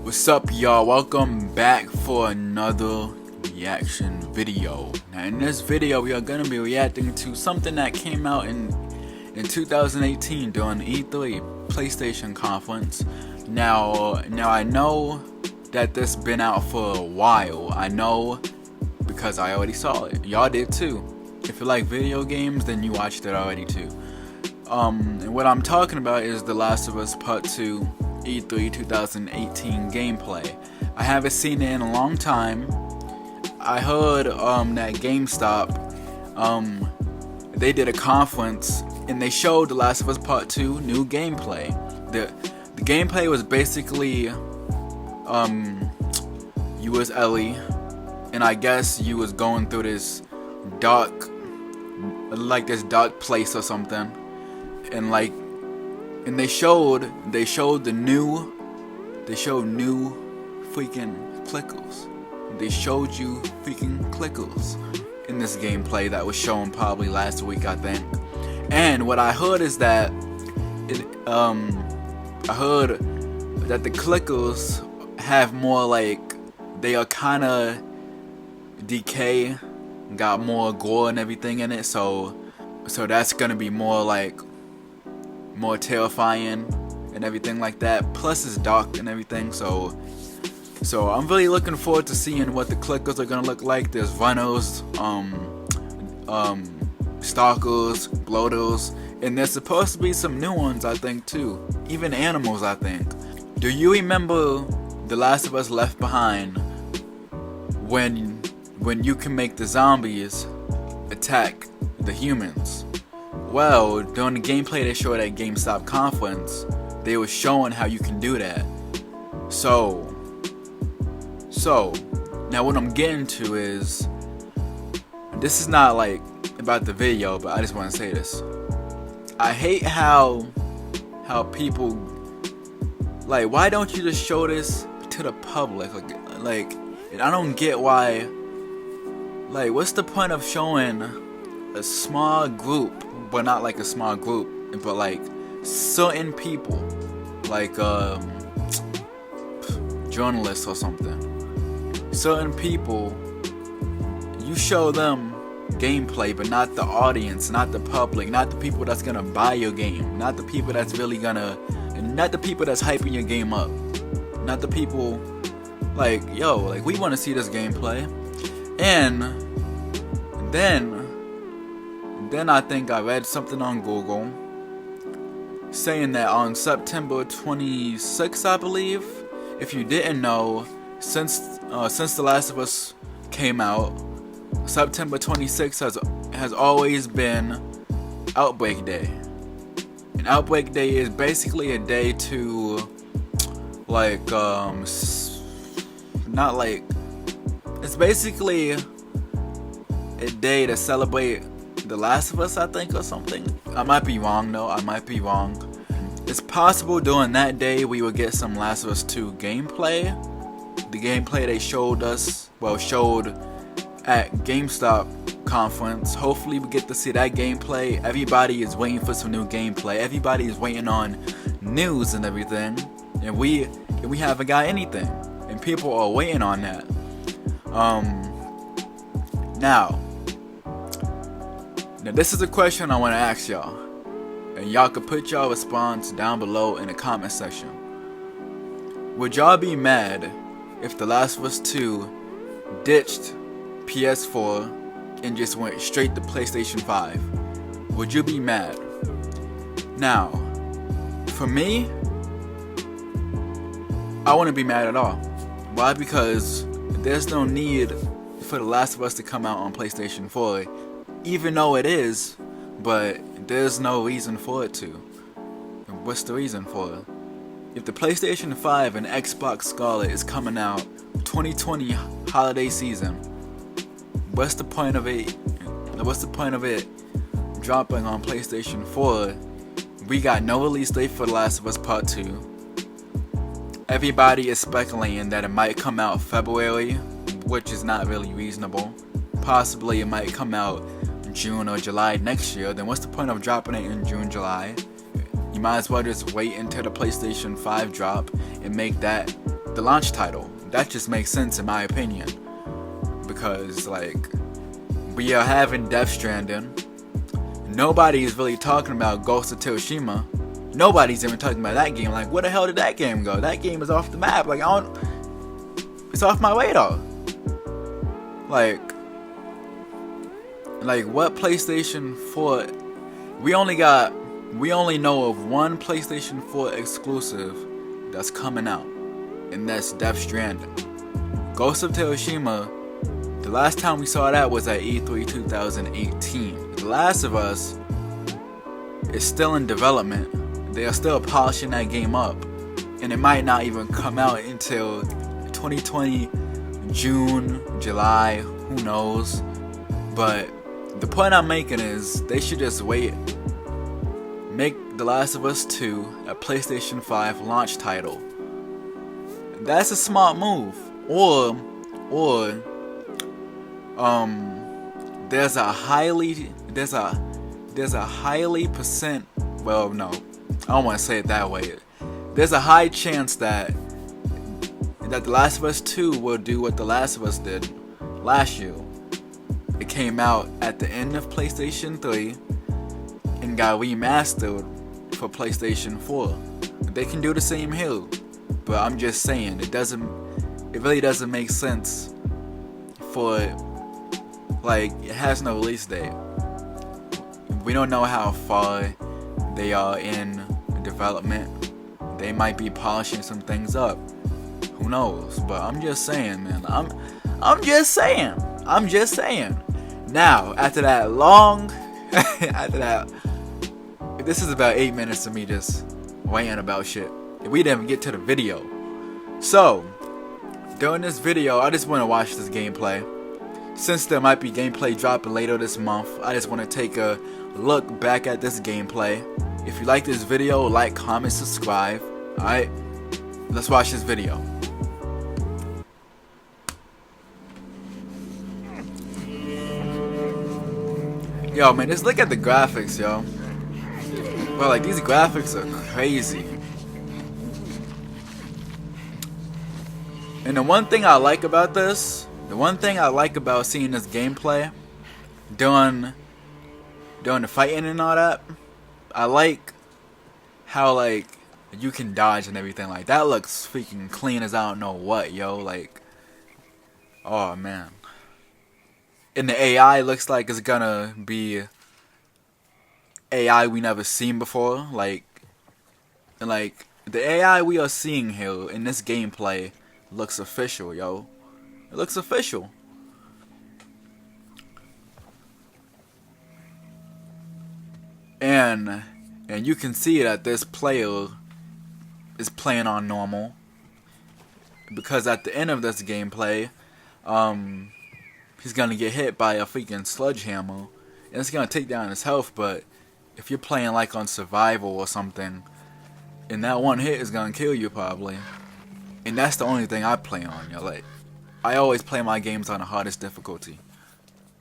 What's up, y'all? Welcome back for another reaction video. Now in this video we are going to be reacting to something that came out in 2018 during E3 PlayStation Conference. Now I know that this been out for a while. I know because I already saw it. Y'all did too. If you like video games, then you watched it already too. And what I'm talking about is The Last of Us Part 2 E3 2018 gameplay. I haven't seen it in a long time. I heard that GameStop they did a conference and they showed The Last of Us Part 2 new gameplay. The gameplay was basically you was Ellie, and I guess you was going through this dark place or something, and they showed new freaking clickers. They showed you freaking clickers in this gameplay that was shown probably last week, I think. And what I heard is that I heard that the clickers have more they are kind of decay, got more gore and everything in it. So that's gonna be more terrifying and everything like that. Plus it's dark and everything, so I'm really looking forward to seeing what the clickers are gonna look like. There's runners, stalkers, bloaters, and there's supposed to be some new ones, I think, too. Even animals, I think. Do you remember The Last of Us Left Behind when you can make the zombies attack the humans? Well, during the gameplay they showed at GameStop Conference, they were showing how you can do that. So now what I'm getting to is, this is not about the video, but I just want to say this. I hate how people why don't you just show this to the public? And I don't get why. What's the point of showing a small group, but not a small group, but certain people, journalists or something. Certain people, you show them gameplay, but not the audience, not the public, not the people that's gonna buy your game, not the people that's really gonna, not the people that's hyping your game up, not the people we want to see this gameplay. And then I think I read something on Google saying that on September 26th, I believe, if you didn't know, since The Last of Us came out, September 26th has always been Outbreak Day. And Outbreak Day is basically a day to it's basically a day to celebrate The Last of Us, I think, or something. I might be wrong though. It's possible during that day we will get some Last of Us 2 gameplay. The gameplay they showed at GameStop Conference. Hopefully we get to see that gameplay. Everybody is waiting for some new gameplay. Everybody is waiting on news and everything. And we haven't got anything. And people are waiting on that. Now this is a question I want to ask y'all, and y'all can put y'all response down below in the comment section. Would y'all be mad if The Last of Us 2 ditched PS4 and just went straight to PlayStation 5? Would you be mad? Now, for me, I wouldn't be mad at all. Why? Because there's no need for The Last of Us to come out on PlayStation 4, even though it is, but there's no reason for it to. What's the reason for it? If the PlayStation 5 and Xbox Scarlet is coming out 2020 holiday season, what's the point of it? What's the point of it dropping on PlayStation 4? We got no release date for The Last of Us Part 2. Everybody is speculating that it might come out February, which is not really reasonable. Possibly it might come out June or July next year. Then what's the point of dropping it in June, July? You might as well just wait until the PlayStation 5 drop and make that the launch title. That just makes sense in my opinion, because like we are having Death Stranding. Nobody is really talking about Ghost of Tsushima. Nobody's even talking about that game. Like, where the hell did that game go? That game is off the map. Like, it's off my radar. Like what PlayStation 4? We only know of one PlayStation 4 exclusive that's coming out, and that's Death Stranding. Ghost of Tsushima, the last time we saw that was at E3 2018. The Last of Us is still in development. They are still polishing that game up, and it might not even come out until 2020, June, July, who knows. But the point I'm making is they should just wait. Make The Last of Us 2 a PlayStation 5 launch title. That's a smart move. Or there's a highly percent, well, no, I don't want to say it that way. There's a high chance that The Last of Us 2 will do what The Last of Us did last year. It came out at the end of PlayStation 3 and got remastered for PlayStation 4. They can do the same here, but I'm just saying it really doesn't make sense for, like, it has no release date. We don't know how far they are in development. They might be polishing some things up. Who knows? But I'm just saying, man. I'm just saying. Now, after that long, this is about 8 minutes of me just ranting about shit. We didn't even get to the video. So, during this video, I just want to watch this gameplay. Since there might be gameplay dropping later this month, I just want to take a look back at this gameplay. If you like this video, like, comment, subscribe. Alright, let's watch this video. Yo, man, just look at the graphics, yo. Bro, like, these graphics are crazy. And the one thing I like about this, seeing this gameplay, during the fighting and all that, I like how, like, you can dodge and everything. Like, that looks freaking clean as I don't know what, yo. Like, oh, man. And the AI looks like it's gonna be AI we never seen before. Like the AI we are seeing here in this gameplay looks official, yo. It looks official. And you can see that this player is playing on normal, because at the end of this gameplay, he's gonna get hit by a freaking sledgehammer, and it's gonna take down his health. But if you're playing like on survival or something, and that one hit is gonna kill you probably. And that's the only thing I play on, yo. Like, I always play my games on the hardest difficulty.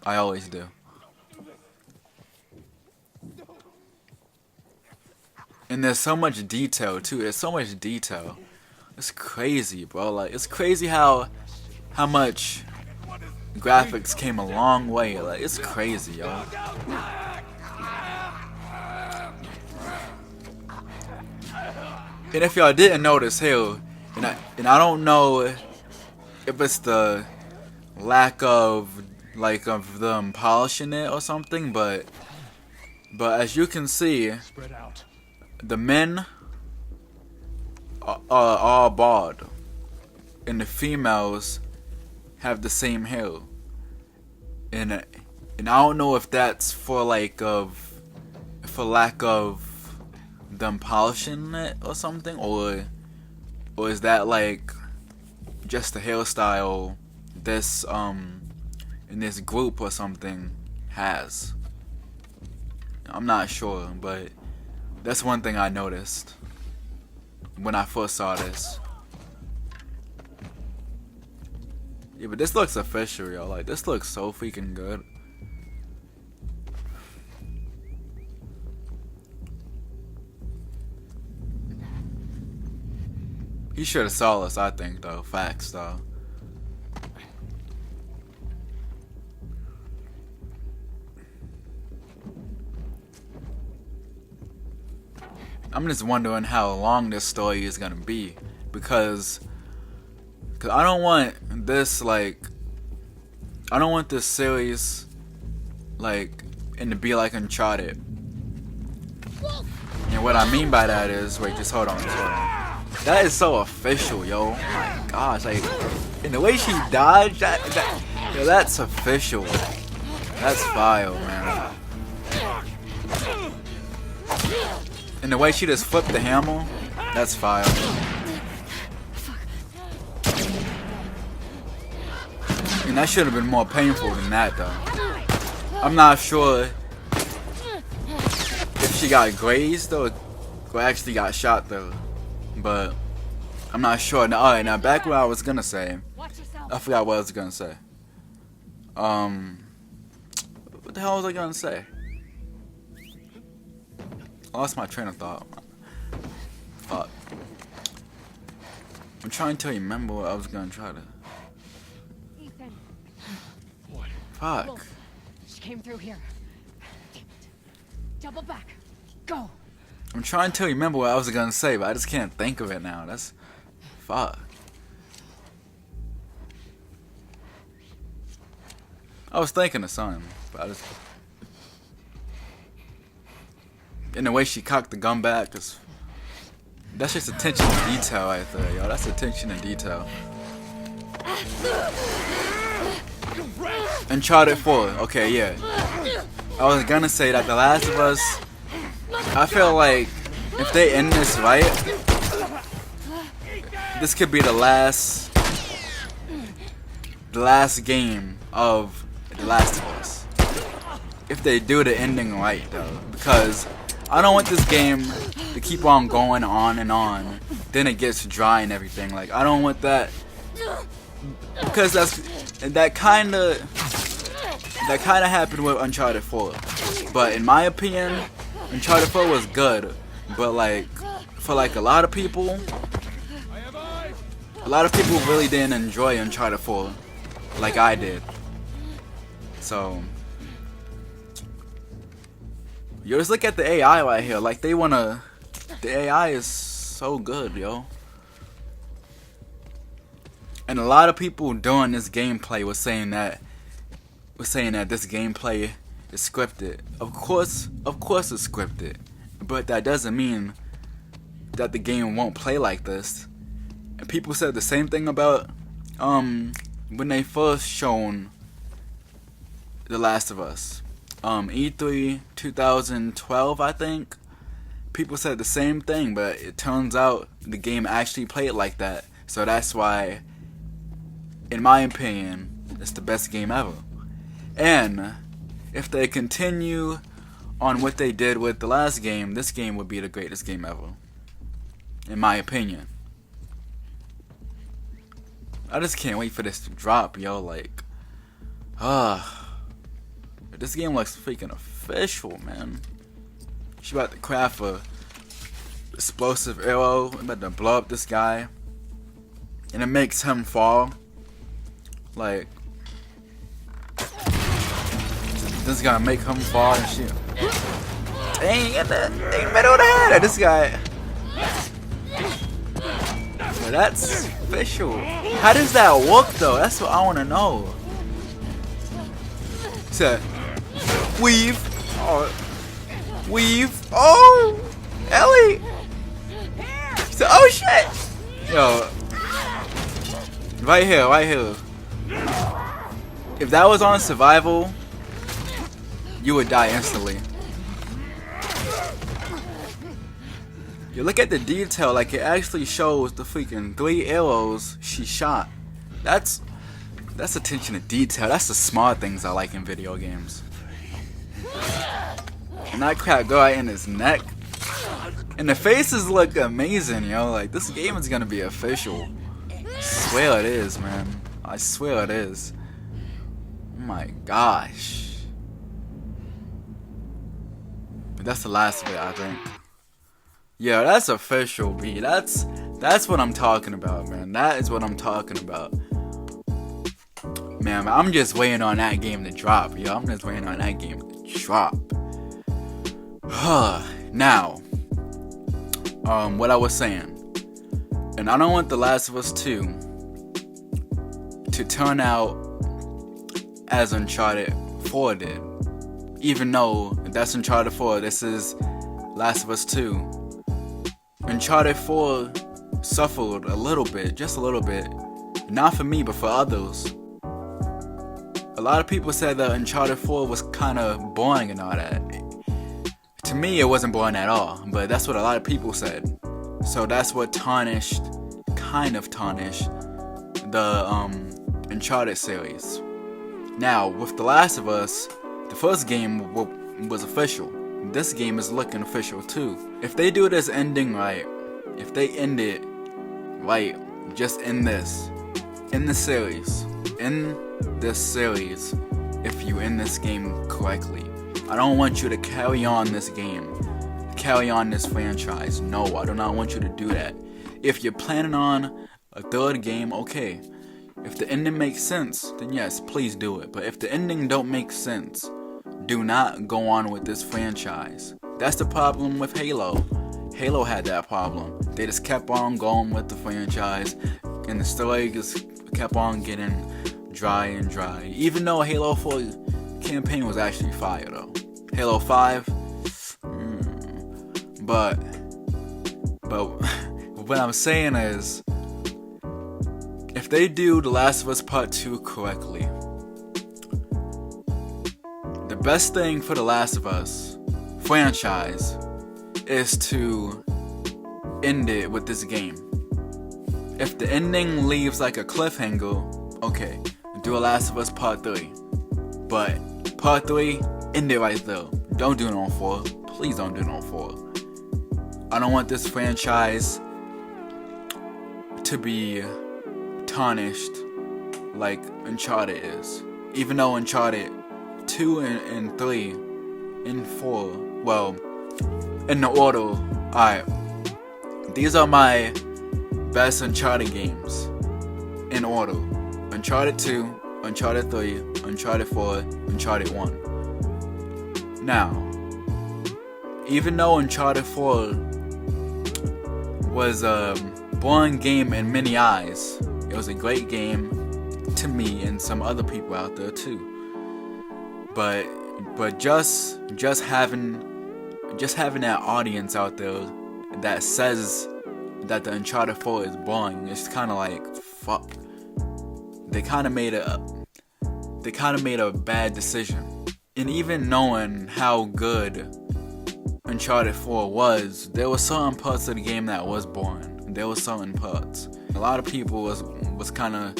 I always do. And there's so much detail too. There's so much detail. It's crazy, bro. Like, it's crazy how much graphics came a long way. Like, it's crazy, yo. And if y'all didn't notice here, and I don't know if it's the lack of them polishing it or something, but as you can see, the men are all bald, and the females have the same hair, and I don't know if that's for lack of them polishing it or something, or is that like just the hairstyle this in this group or something has. I'm not sure, but that's one thing I noticed when I first saw this. Yeah, but this looks official, yo. Like, this looks so freaking good. He should have saw us, I think, though. Facts, though. I'm just wondering how long this story is gonna be, because I don't want this, like, I don't want this series, like, and to be like Uncharted. And what I mean by that is, wait, just hold on. That is so official, yo. Oh my gosh, like, and the way she dodged, yo, that's official. That's fire, man. And the way she just flipped the hammer, that's fire. And that should have been more painful than that, though. I'm not sure if she got grazed or actually got shot, though. But I'm not sure. Now, alright, now back what I was gonna say. I forgot what I was gonna say. What the hell was I gonna say? I lost my train of thought. Fuck. I'm trying to remember what I was gonna try to. Ethan. Fuck. Look, she came through here. Damn it. Double back. Go. I'm trying to remember what I was gonna say, but I just can't think of it now. That's fuck. I was thinking of something, but I just. And the way she cocked the gun back, that's just attention to detail right there, yo. That's attention to detail. Uncharted 4, okay, yeah. I was gonna say that The Last of Us, I feel like if they end this right, this could be the last game of The Last of Us. If they do the ending right, though, because I don't want this game to keep on going on and on. Then it gets dry and everything. Like, I don't want that, because that kind of happened with Uncharted 4. But in my opinion, Uncharted 4 was good. But like, for like a lot of people really didn't enjoy Uncharted 4 like I did. So. Yo, just look at the AI right here. Like, the AI is so good, yo. And a lot of people doing this gameplay was saying that this gameplay is scripted. Of course it's scripted. But that doesn't mean that the game won't play like this. And people said the same thing about when they first shown The Last of Us. E3 2012, I think. People said the same thing, but it turns out the game actually played like that. So that's why, in my opinion, it's the best game ever. And if they continue on what they did with the last game, this game would be the greatest game ever. In my opinion. I just can't wait for this to drop, yo. Like, this game looks freaking official, man. She about to craft a explosive arrow. I'm about to blow up this guy. And it makes him fall. Like, this is gonna make him fall and shit. Dang, get that thing middle of the head. This guy. Well, that's official. How does that work though? That's what I wanna know. So, weave. Oh, weave. Oh, Ellie. So, oh shit. Yo, right here. If that was on survival, you would die instantly. You look at the detail, like it actually shows the freaking 3 arrows she shot. That's attention to detail. That's the small things I like in video games. And that crap go right in his neck. And the faces look amazing, yo. Like, this game is gonna be official. I swear it is, man. I swear it is. Oh my gosh. But that's the last of it, I think. Yeah, that's official, B. That's That's what I'm talking about, man. That is what I'm talking about. Man, I'm just waiting on that game to drop, yo. I'm just waiting on that game to drop. Now, what I was saying. And I don't want The Last of Us 2 to turn out as Uncharted 4 did. Even though that's Uncharted 4, this is Last of Us 2. Uncharted 4 suffered a little bit, just a little bit. Not for me, but for others. A lot of people said that Uncharted 4 was kind of boring and all that. To me, it wasn't boring at all, but that's what a lot of people said. So that's what kind of tarnished the Uncharted series. Now, with The Last of Us, the first game was official. This game is looking official too. If they do this ending right, if they end it right, just in this series, if you end this game correctly, I don't want you to carry on this game, carry on this franchise. No, I do not want you to do that. If you're planning on a third game, okay. If the ending makes sense, then yes, please do it. But if the ending don't make sense, do not go on with this franchise. That's the problem with Halo. Halo had that problem. They just kept on going with the franchise, and the story just kept on getting dry and dry. Even though Halo 4 campaign was actually fire though. Halo 5, but what I'm saying is, if they do The Last of Us Part 2 correctly, the best thing for The Last of Us franchise is to end it with this game. If the ending leaves like a cliffhanger, okay, do The Last of Us Part 3. But Part 3, end it right there. Don't do it on 4. Please don't do it on 4. I don't want this franchise to be tarnished like Uncharted is. Even though Uncharted 2 and 3 and 4, well, in the order, alright, these are my best Uncharted games in order. Uncharted 2, Uncharted 3, Uncharted 4, Uncharted 1. Now, even though Uncharted 4 was a boring game in many eyes, it was a great game to me and some other people out there too. But just having that audience out there that says that the Uncharted 4 is boring, it's kind of like, fuck. They kind of made a bad decision. And even knowing how good Uncharted 4 was, there were certain parts of the game that was boring. There were certain parts. A lot of people was kind of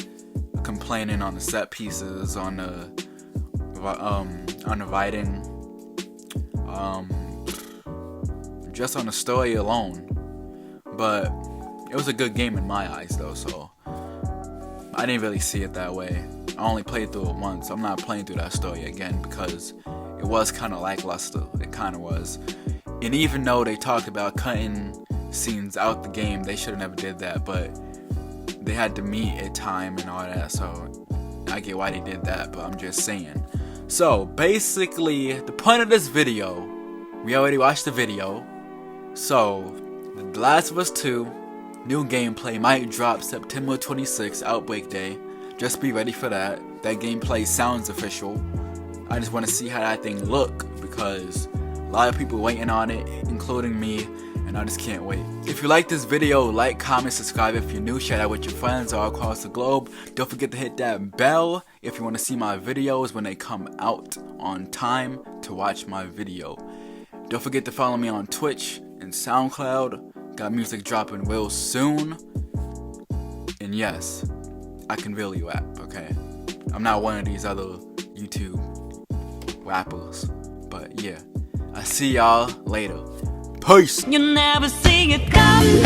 complaining on the set pieces, on the writing, just on the story alone. But it was a good game in my eyes though, so I didn't really see it that way. I only played through it once. I'm not playing through that story again because it was kind of lackluster. It kind of was. And even though they talked about cutting scenes out the game, they should have never did that, but they had to meet a time and all that, so I get why they did that, but I'm just saying. So basically, the point of this video, we already watched the video, so The Last of Us 2 new gameplay might drop September 26th, Outbreak Day. Just be ready for that. That gameplay sounds official. I just want to see how that thing look, because a lot of people waiting on it, including me, and I just can't wait. If you like this video, like, comment, subscribe if you're new, share that with your friends all across the globe. Don't forget to hit that bell if you want to see my videos when they come out on time to watch my video. Don't forget to follow me on Twitch and SoundCloud. Got music dropping real soon. And yes, I can really rap, okay? I'm not one of these other YouTube rappers. But yeah, I see y'all later. Peace! You never see it coming.